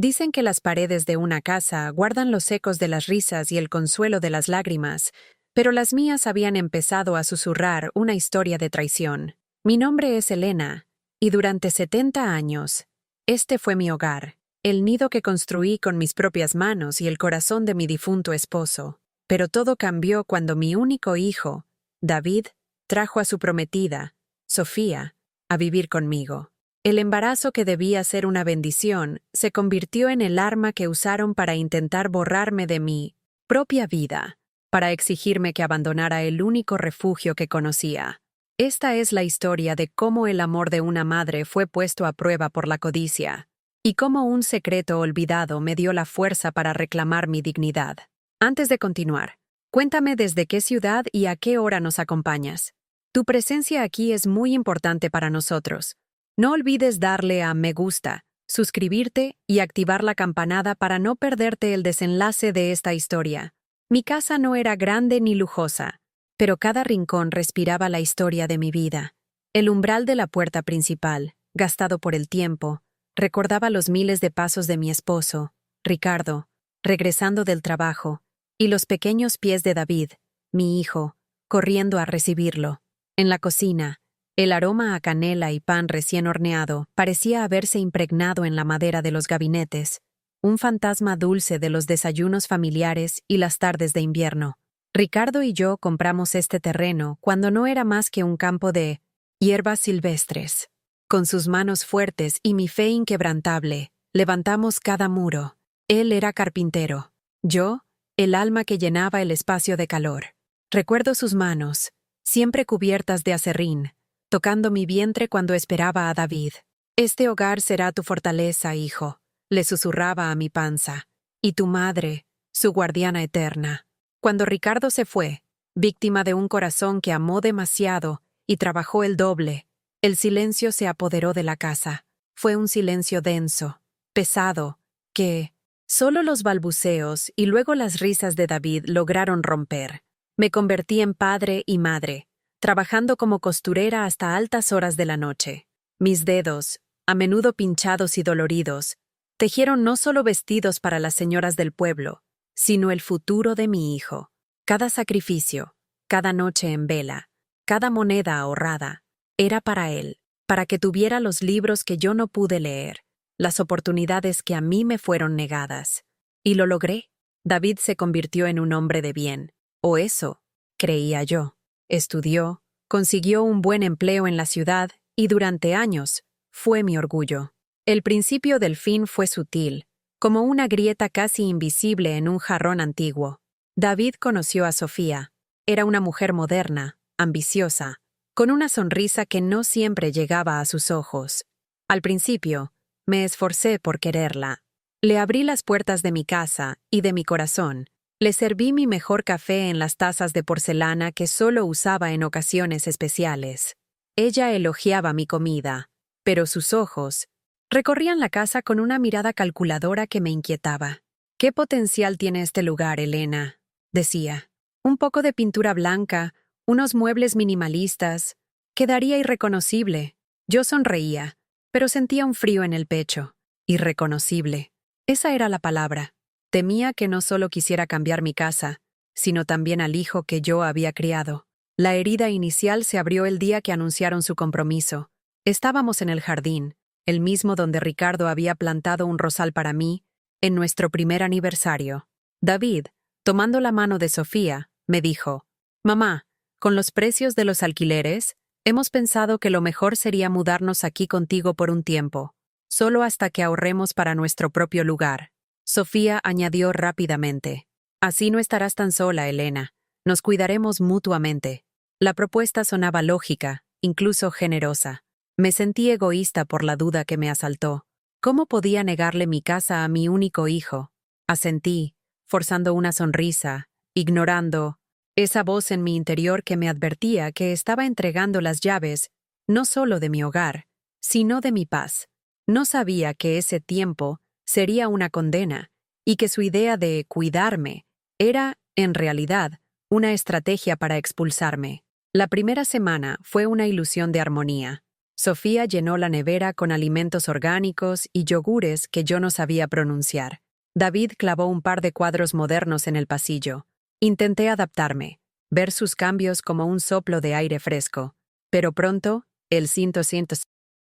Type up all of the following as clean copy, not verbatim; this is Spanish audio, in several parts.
Dicen que las paredes de una casa guardan los ecos de las risas y el consuelo de las lágrimas, pero las mías habían empezado a susurrar una historia de traición. Mi nombre es Elena, y durante 70 años, este fue mi hogar, el nido que construí con mis propias manos y el corazón de mi difunto esposo. Pero todo cambió cuando mi único hijo, David, trajo a su prometida, Sofía, a vivir conmigo. El embarazo que debía ser una bendición se convirtió en el arma que usaron para intentar borrarme de mi propia vida, para exigirme que abandonara el único refugio que conocía. Esta es la historia de cómo el amor de una madre fue puesto a prueba por la codicia, y cómo un secreto olvidado me dio la fuerza para reclamar mi dignidad. Antes de continuar, cuéntame desde qué ciudad y a qué hora nos acompañas. Tu presencia aquí es muy importante para nosotros. No olvides darle a me gusta, suscribirte y activar la campanada para no perderte el desenlace de esta historia. Mi casa no era grande ni lujosa, pero cada rincón respiraba la historia de mi vida. El umbral de la puerta principal, gastado por el tiempo, recordaba los miles de pasos de mi esposo, Ricardo, regresando del trabajo, y los pequeños pies de David, mi hijo, corriendo a recibirlo. En la cocina, el aroma a canela y pan recién horneado parecía haberse impregnado en la madera de los gabinetes, un fantasma dulce de los desayunos familiares y las tardes de invierno. Ricardo y yo compramos este terreno cuando no era más que un campo de hierbas silvestres. Con sus manos fuertes y mi fe inquebrantable, levantamos cada muro. Él era carpintero. Yo, el alma que llenaba el espacio de calor. Recuerdo sus manos, siempre cubiertas de aserrín, tocando mi vientre cuando esperaba a David. Este hogar será tu fortaleza, hijo, le susurraba a mi panza, y tu madre, su guardiana eterna. Cuando Ricardo se fue, víctima de un corazón que amó demasiado y trabajó el doble, el silencio se apoderó de la casa. Fue un silencio denso, pesado, que solo los balbuceos y luego las risas de David lograron romper. Me convertí en padre y madre, trabajando como costurera hasta altas horas de la noche. Mis dedos, a menudo pinchados y doloridos, tejieron no solo vestidos para las señoras del pueblo, sino el futuro de mi hijo. Cada sacrificio, cada noche en vela, cada moneda ahorrada, era para él, para que tuviera los libros que yo no pude leer, las oportunidades que a mí me fueron negadas. Y lo logré. David se convirtió en un hombre de bien, o eso creía yo. Estudió, consiguió un buen empleo en la ciudad y durante años fue mi orgullo. El principio del fin fue sutil, como una grieta casi invisible en un jarrón antiguo. David conoció a Sofía. Era una mujer moderna, ambiciosa, con una sonrisa que no siempre llegaba a sus ojos. Al principio, me esforcé por quererla. Le abrí las puertas de mi casa y de mi corazón. Le serví mi mejor café en las tazas de porcelana que solo usaba en ocasiones especiales. Ella elogiaba mi comida, pero sus ojos recorrían la casa con una mirada calculadora que me inquietaba. «¿Qué potencial tiene este lugar, Elena?», decía. «Un poco de pintura blanca, unos muebles minimalistas. Quedaría irreconocible». Yo sonreía, pero sentía un frío en el pecho. Irreconocible. Esa era la palabra. Temía que no solo quisiera cambiar mi casa, sino también al hijo que yo había criado. La herida inicial se abrió el día que anunciaron su compromiso. Estábamos en el jardín, el mismo donde Ricardo había plantado un rosal para mí, en nuestro primer aniversario. David, tomando la mano de Sofía, me dijo: «Mamá, con los precios de los alquileres, hemos pensado que lo mejor sería mudarnos aquí contigo por un tiempo, solo hasta que ahorremos para nuestro propio lugar». Sofía añadió rápidamente: «Así no estarás tan sola, Elena. Nos cuidaremos mutuamente». La propuesta sonaba lógica, incluso generosa. Me sentí egoísta por la duda que me asaltó. ¿Cómo podía negarle mi casa a mi único hijo? Asentí, forzando una sonrisa, ignorando esa voz en mi interior que me advertía que estaba entregando las llaves, no solo de mi hogar, sino de mi paz. No sabía que ese tiempo sería una condena, y que su idea de cuidarme era, en realidad, una estrategia para expulsarme. La primera semana fue una ilusión de armonía. Sofía llenó la nevera con alimentos orgánicos y yogures que yo no sabía pronunciar. David clavó un par de cuadros modernos en el pasillo. Intenté adaptarme, ver sus cambios como un soplo de aire fresco. Pero pronto, el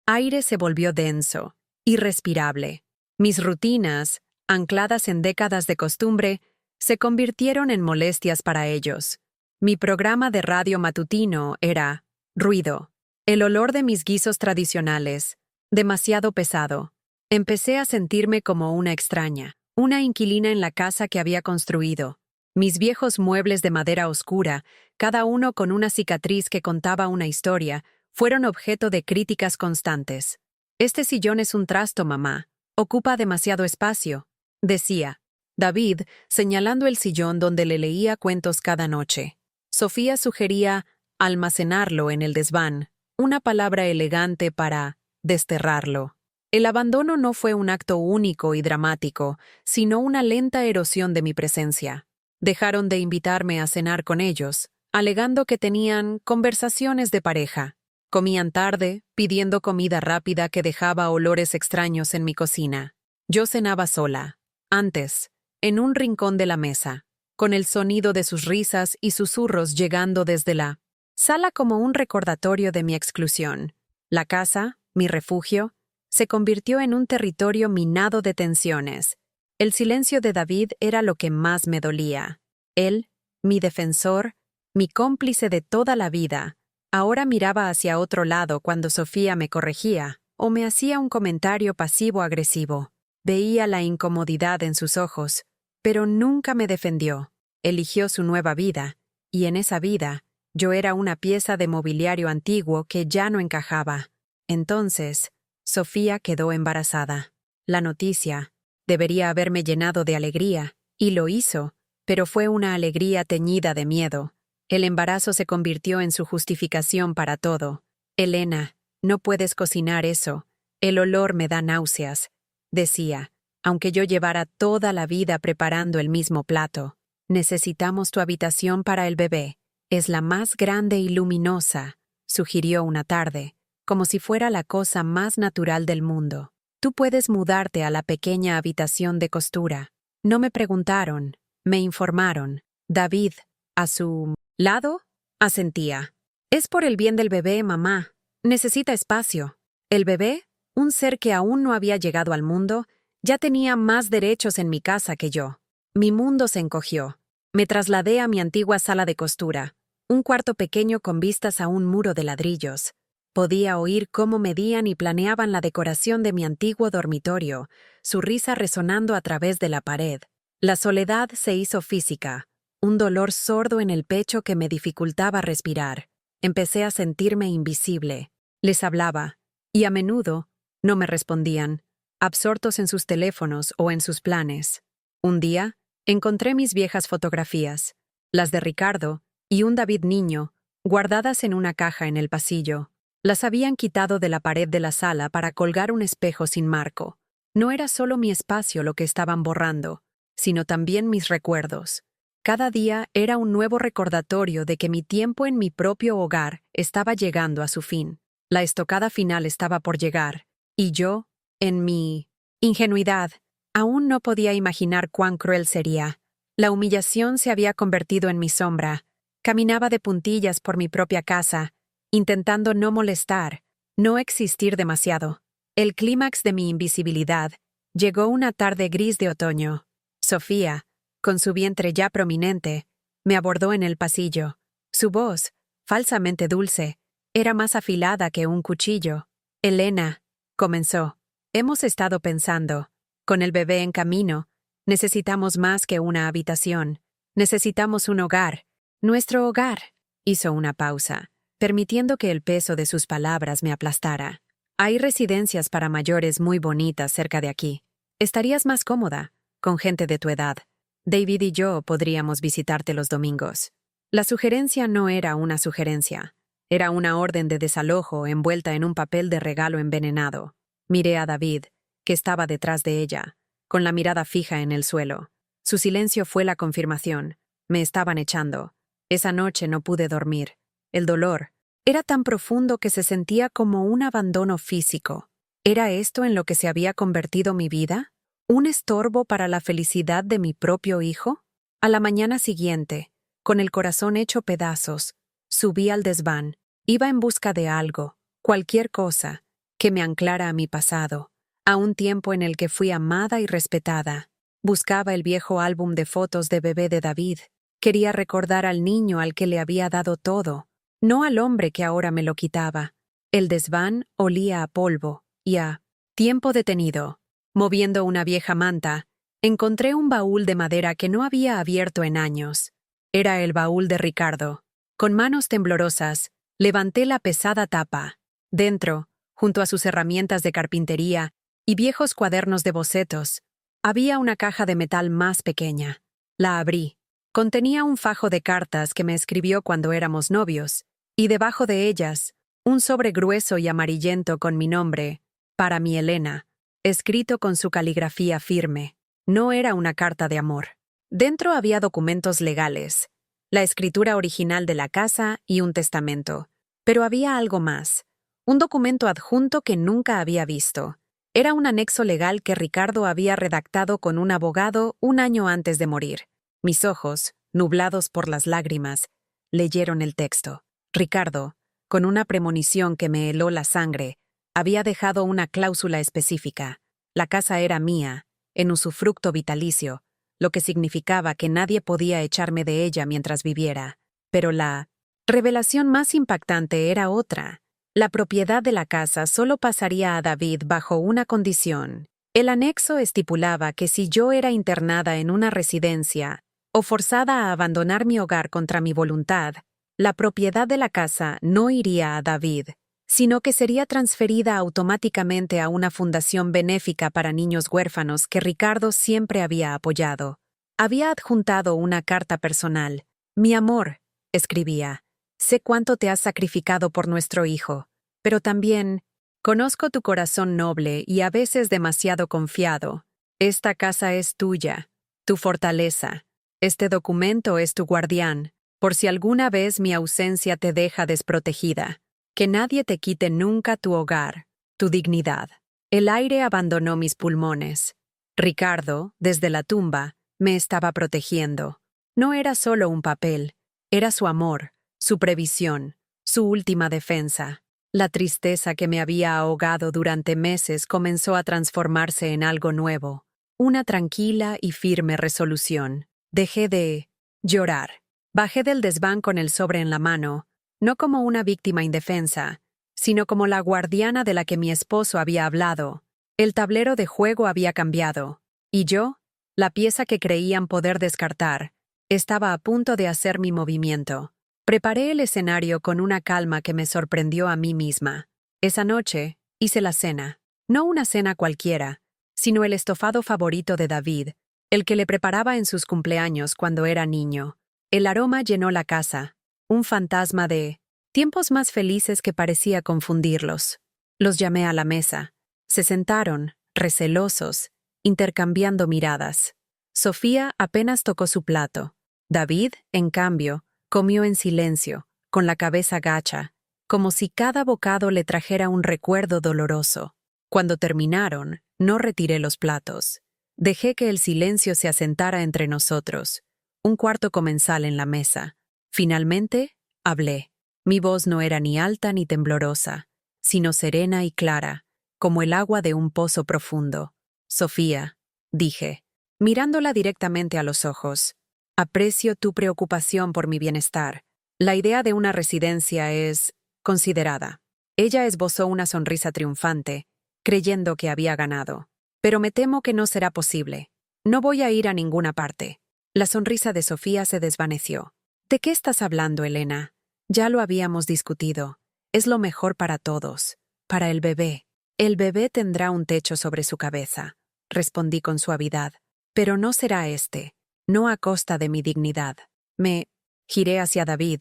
aire se volvió denso, irrespirable. Mis rutinas, ancladas en décadas de costumbre, se convirtieron en molestias para ellos. Mi programa de radio matutino era ruido. El olor de mis guisos tradicionales, demasiado pesado. Empecé a sentirme como una extraña, una inquilina en la casa que había construido. Mis viejos muebles de madera oscura, cada uno con una cicatriz que contaba una historia, fueron objeto de críticas constantes. «Este sillón es un trasto, mamá. Ocupa demasiado espacio», decía David, señalando el sillón donde le leía cuentos cada noche. Sofía sugería almacenarlo en el desván, una palabra elegante para desterrarlo. El abandono no fue un acto único y dramático, sino una lenta erosión de mi presencia. Dejaron de invitarme a cenar con ellos, alegando que tenían conversaciones de pareja. Comían tarde, pidiendo comida rápida que dejaba olores extraños en mi cocina. Yo cenaba sola, antes, en un rincón de la mesa, con el sonido de sus risas y susurros llegando desde la sala como un recordatorio de mi exclusión. La casa, mi refugio, se convirtió en un territorio minado de tensiones. El silencio de David era lo que más me dolía. Él, mi defensor, mi cómplice de toda la vida, ahora miraba hacia otro lado cuando Sofía me corregía o me hacía un comentario pasivo-agresivo. Veía la incomodidad en sus ojos, pero nunca me defendió. Eligió su nueva vida, y en esa vida, yo era una pieza de mobiliario antiguo que ya no encajaba. Entonces, Sofía quedó embarazada. La noticia debería haberme llenado de alegría, y lo hizo, pero fue una alegría teñida de miedo. El embarazo se convirtió en su justificación para todo. «Elena, no puedes cocinar eso. El olor me da náuseas», decía, aunque yo llevara toda la vida preparando el mismo plato. «Necesitamos tu habitación para el bebé. Es la más grande y luminosa», sugirió una tarde, como si fuera la cosa más natural del mundo. «Tú puedes mudarte a la pequeña habitación de costura». No me preguntaron, me informaron. David, a su lado, asentía. «Es por el bien del bebé, mamá. Necesita espacio». El bebé, un ser que aún no había llegado al mundo, ya tenía más derechos en mi casa que yo. Mi mundo se encogió. Me trasladé a mi antigua sala de costura, un cuarto pequeño con vistas a un muro de ladrillos. Podía oír cómo medían y planeaban la decoración de mi antiguo dormitorio, su risa resonando a través de la pared. La soledad se hizo física, un dolor sordo en el pecho que me dificultaba respirar. Empecé a sentirme invisible. Les hablaba, y a menudo no me respondían, absortos en sus teléfonos o en sus planes. Un día, encontré mis viejas fotografías, las de Ricardo y un David niño, guardadas en una caja en el pasillo. Las habían quitado de la pared de la sala para colgar un espejo sin marco. No era solo mi espacio lo que estaban borrando, sino también mis recuerdos. Cada día era un nuevo recordatorio de que mi tiempo en mi propio hogar estaba llegando a su fin. La estocada final estaba por llegar, y yo, en mi ingenuidad, aún no podía imaginar cuán cruel sería. La humillación se había convertido en mi sombra. Caminaba de puntillas por mi propia casa, intentando no molestar, no existir demasiado. El clímax de mi invisibilidad llegó una tarde gris de otoño. Sofía, con su vientre ya prominente, me abordó en el pasillo. Su voz, falsamente dulce, era más afilada que un cuchillo. «Elena», comenzó, «hemos estado pensando. Con el bebé en camino, necesitamos más que una habitación. Necesitamos un hogar. Nuestro hogar». Hizo una pausa, permitiendo que el peso de sus palabras me aplastara. «Hay residencias para mayores muy bonitas cerca de aquí. Estarías más cómoda, con gente de tu edad. David y yo podríamos visitarte los domingos». La sugerencia no era una sugerencia. Era una orden de desalojo envuelta en un papel de regalo envenenado. Miré a David, que estaba detrás de ella, con la mirada fija en el suelo. Su silencio fue la confirmación. Me estaban echando. Esa noche no pude dormir. El dolor, Era tan profundo que se sentía como un abandono físico. ¿Era esto en lo que se había convertido mi vida? ¿Un estorbo para la felicidad de mi propio hijo? A la mañana siguiente, con el corazón hecho pedazos, subí al desván. Iba en busca de algo, cualquier cosa, que me anclara a mi pasado, a un tiempo en el que fui amada y respetada. Buscaba el viejo álbum de fotos de bebé de David. Quería recordar al niño al que le había dado todo, no al hombre que ahora me lo quitaba. El desván olía a polvo y a tiempo detenido. Moviendo una vieja manta, encontré un baúl de madera que no había abierto en años. Era el baúl de Ricardo. Con manos temblorosas, levanté la pesada tapa. Dentro, junto a sus herramientas de carpintería y viejos cuadernos de bocetos, había una caja de metal más pequeña. La abrí. Contenía un fajo de cartas que me escribió cuando éramos novios, y debajo de ellas, un sobre grueso y amarillento con mi nombre, para mi Elena, escrito con su caligrafía firme. No era una carta de amor. Dentro había documentos legales, la escritura original de la casa y un testamento. Pero había algo más, un documento adjunto que nunca había visto. Era un anexo legal que Ricardo había redactado con un abogado un año antes de morir. Mis ojos, nublados por las lágrimas, leyeron el texto. Ricardo, con una premonición que me heló la sangre, había dejado una cláusula específica. La casa era mía, en usufructo vitalicio, lo que significaba que nadie podía echarme de ella mientras viviera. Pero la revelación más impactante era otra. La propiedad de la casa solo pasaría a David bajo una condición. El anexo estipulaba que si yo era internada en una residencia o forzada a abandonar mi hogar contra mi voluntad, la propiedad de la casa no iría a David, sino que sería transferida automáticamente a una fundación benéfica para niños huérfanos que Ricardo siempre había apoyado. Había adjuntado una carta personal. Mi amor, escribía, sé cuánto te has sacrificado por nuestro hijo, pero también conozco tu corazón noble y a veces demasiado confiado. Esta casa es tuya, tu fortaleza. Este documento es tu guardián, por si alguna vez mi ausencia te deja desprotegida. Que nadie te quite nunca tu hogar, tu dignidad. El aire abandonó mis pulmones. Ricardo, desde la tumba, me estaba protegiendo. No era solo un papel, era su amor, su previsión, su última defensa. La tristeza que me había ahogado durante meses comenzó a transformarse en algo nuevo, una tranquila y firme resolución. Dejé de llorar. Bajé del desván con el sobre en la mano, no como una víctima indefensa, sino como la guardiana de la que mi esposo había hablado. El tablero de juego había cambiado, y yo, la pieza que creían poder descartar, estaba a punto de hacer mi movimiento. Preparé el escenario con una calma que me sorprendió a mí misma. Esa noche, hice la cena. No una cena cualquiera, sino el estofado favorito de David, el que le preparaba en sus cumpleaños cuando era niño. El aroma llenó la casa, un fantasma de tiempos más felices que parecía confundirlos. Los llamé a la mesa. Se sentaron, recelosos, intercambiando miradas. Sofía apenas tocó su plato. David, en cambio, comió en silencio, con la cabeza gacha, como si cada bocado le trajera un recuerdo doloroso. Cuando terminaron, no retiré los platos. Dejé que el silencio se asentara entre nosotros. Un cuarto comensal en la mesa. Finalmente, hablé. Mi voz no era ni alta ni temblorosa, sino serena y clara, como el agua de un pozo profundo. Sofía, dije, mirándola directamente a los ojos, aprecio tu preocupación por mi bienestar. La idea de una residencia es considerada. Ella esbozó una sonrisa triunfante, creyendo que había ganado. Pero me temo que no será posible. No voy a ir a ninguna parte. La sonrisa de Sofía se desvaneció. ¿De qué estás hablando, Elena? Ya lo habíamos discutido. Es lo mejor para todos. Para el bebé. El bebé tendrá un techo sobre su cabeza, respondí con suavidad. Pero no será este. No a costa de mi dignidad. Me giré hacia David,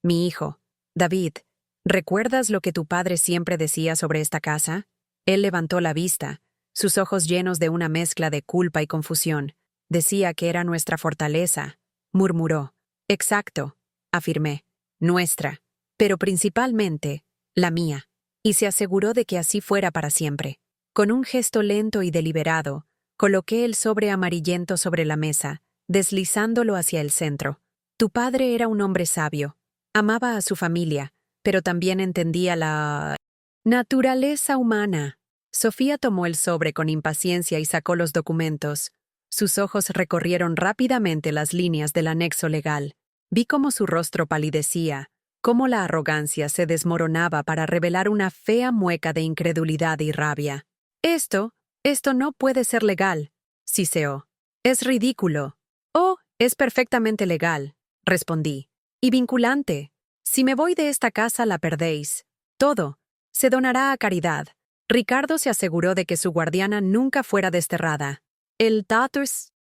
mi hijo. David, ¿recuerdas lo que tu padre siempre decía sobre esta casa? Él levantó la vista, sus ojos llenos de una mezcla de culpa y confusión. Decía que era nuestra fortaleza. Murmuró. Exacto, afirmé. Nuestra. pero principalmente, la mía, y se aseguró de que así fuera para siempre. Con un gesto lento y deliberado, coloqué el sobre amarillento sobre la mesa, deslizándolo hacia el centro. Tu padre era un hombre sabio. Amaba a su familia, pero también entendía la naturaleza humana. Sofía tomó el sobre con impaciencia y sacó los documentos. Sus ojos recorrieron rápidamente las líneas del anexo legal. Vi cómo su rostro palidecía, cómo la arrogancia se desmoronaba para revelar una fea mueca de incredulidad y rabia. Esto no puede ser legal, siseó. Es ridículo. Oh, es perfectamente legal, respondí. Y vinculante. Si me voy de esta casa la perdéis. Todo. Se donará a caridad. Ricardo se aseguró de que su guardiana nunca fuera desterrada. El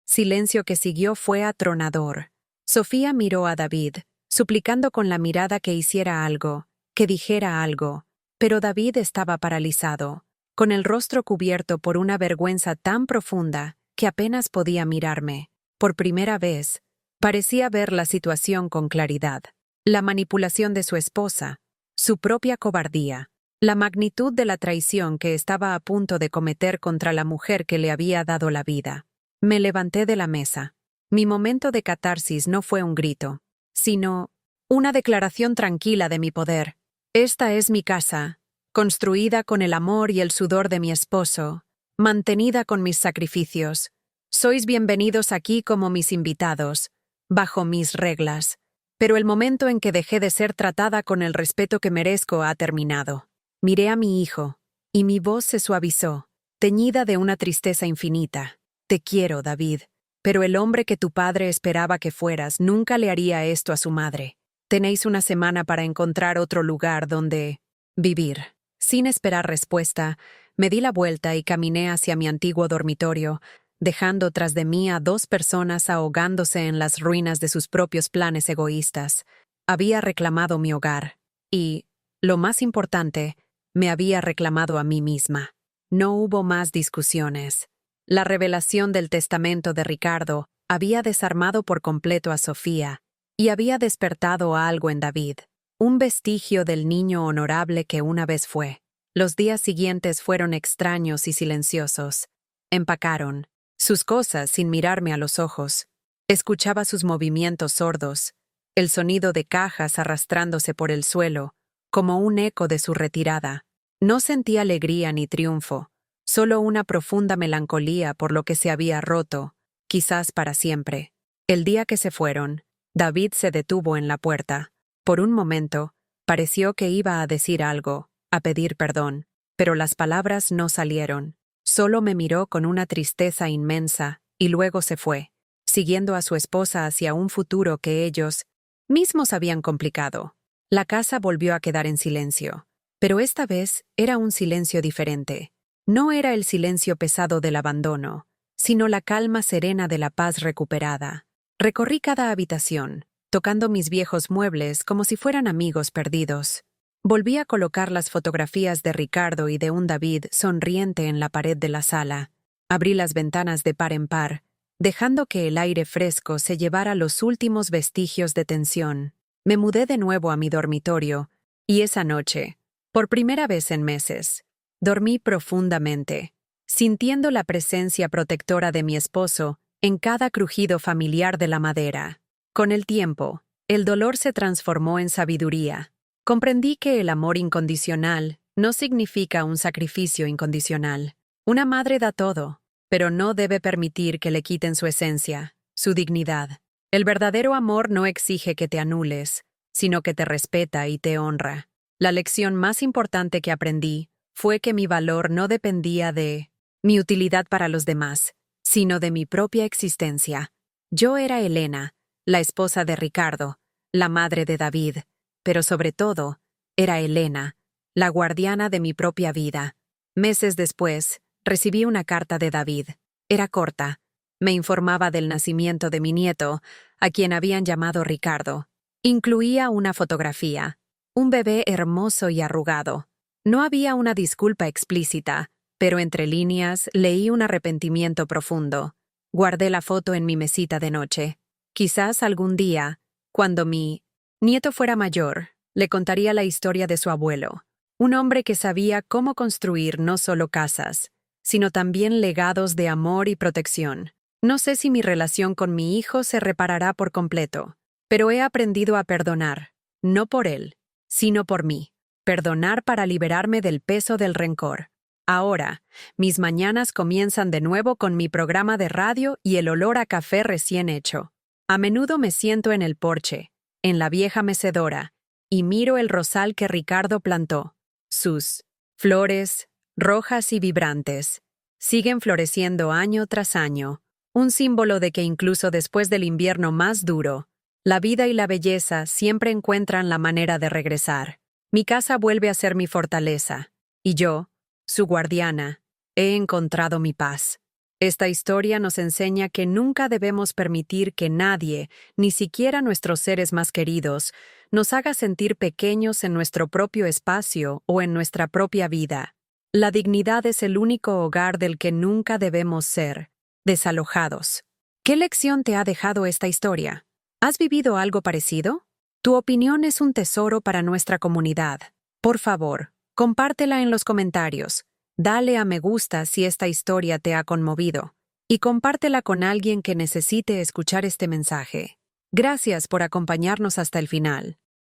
silencio que siguió fue atronador. Sofía miró a David, suplicando con la mirada que hiciera algo, que dijera algo, pero David estaba paralizado, con el rostro cubierto por una vergüenza tan profunda que apenas podía mirarme. Por primera vez, parecía ver la situación con claridad. La manipulación de su esposa, su propia cobardía, la magnitud de la traición que estaba a punto de cometer contra la mujer que le había dado la vida. Me levanté de la mesa. Mi momento de catarsis no fue un grito, sino una declaración tranquila de mi poder. Esta es mi casa, construida con el amor y el sudor de mi esposo, mantenida con mis sacrificios. Sois bienvenidos aquí como mis invitados, bajo mis reglas. Pero el momento en que dejé de ser tratada con el respeto que merezco ha terminado. Miré a mi hijo, y mi voz se suavizó, teñida de una tristeza infinita. Te quiero, David, pero el hombre que tu padre esperaba que fueras nunca le haría esto a su madre. Tenéis una semana para encontrar otro lugar donde vivir. Sin esperar respuesta, me di la vuelta y caminé hacia mi antiguo dormitorio, dejando tras de mí a 2 personas ahogándose en las ruinas de sus propios planes egoístas. Había reclamado mi hogar, y, lo más importante, me había reclamado a mí misma. No hubo más discusiones. La revelación del testamento de Ricardo había desarmado por completo a Sofía y había despertado algo en David, un vestigio del niño honorable que una vez fue. Los días siguientes fueron extraños y silenciosos. Empacaron sus cosas sin mirarme a los ojos. Escuchaba sus movimientos sordos, el sonido de cajas arrastrándose por el suelo, como un eco de su retirada. No sentí alegría ni triunfo, solo una profunda melancolía por lo que se había roto, quizás para siempre. El día que se fueron, David se detuvo en la puerta. Por un momento, pareció que iba a decir algo, a pedir perdón, pero las palabras no salieron. Solo me miró con una tristeza inmensa y luego se fue, siguiendo a su esposa hacia un futuro que ellos mismos habían complicado. La casa volvió a quedar en silencio, pero esta vez era un silencio diferente. No era el silencio pesado del abandono, sino la calma serena de la paz recuperada. Recorrí cada habitación, tocando mis viejos muebles como si fueran amigos perdidos. Volví a colocar las fotografías de Ricardo y de un David sonriente en la pared de la sala. Abrí las ventanas de par en par, dejando que el aire fresco se llevara los últimos vestigios de tensión. Me mudé de nuevo a mi dormitorio, y esa noche, por primera vez en meses, dormí profundamente, sintiendo la presencia protectora de mi esposo en cada crujido familiar de la madera. Con el tiempo, el dolor se transformó en sabiduría. Comprendí que el amor incondicional no significa un sacrificio incondicional. Una madre da todo, pero no debe permitir que le quiten su esencia, su dignidad. El verdadero amor no exige que te anules, sino que te respeta y te honra. La lección más importante que aprendí fue que mi valor no dependía de mi utilidad para los demás, sino de mi propia existencia. Yo era Elena, la esposa de Ricardo, la madre de David, pero sobre todo, era Elena, la guardiana de mi propia vida. Meses después, recibí una carta de David. Era corta. Me informaba del nacimiento de mi nieto, a quien habían llamado Ricardo. Incluía una fotografía, un bebé hermoso y arrugado. No había una disculpa explícita, pero entre líneas leí un arrepentimiento profundo. Guardé la foto en mi mesita de noche. Quizás algún día, cuando mi nieto fuera mayor, Le contaría la historia de su abuelo, un hombre que sabía cómo construir no solo casas, sino también legados de amor y protección. No sé si mi relación con mi hijo se reparará por completo, pero he aprendido a perdonar, no por él, sino por mí. Perdonar para liberarme del peso del rencor. Ahora, mis mañanas comienzan de nuevo con mi programa de radio y el olor a café recién hecho. A menudo me siento en el porche, en la vieja mecedora, y miro el rosal que Ricardo plantó. Sus flores, rojas y vibrantes, siguen floreciendo año tras año, un símbolo de que incluso después del invierno más duro, la vida y la belleza siempre encuentran la manera de regresar. Mi casa vuelve a ser mi fortaleza, y yo, su guardiana, he encontrado mi paz. Esta historia nos enseña que nunca debemos permitir que nadie, ni siquiera nuestros seres más queridos, nos haga sentir pequeños en nuestro propio espacio o en nuestra propia vida. La dignidad es el único hogar del que nunca debemos ser desalojados. ¿Qué lección te ha dejado esta historia? ¿Has vivido algo parecido? Tu opinión es un tesoro para nuestra comunidad. Por favor, compártela en los comentarios. Dale a me gusta si esta historia te ha conmovido. Y compártela con alguien que necesite escuchar este mensaje. Gracias por acompañarnos hasta el final.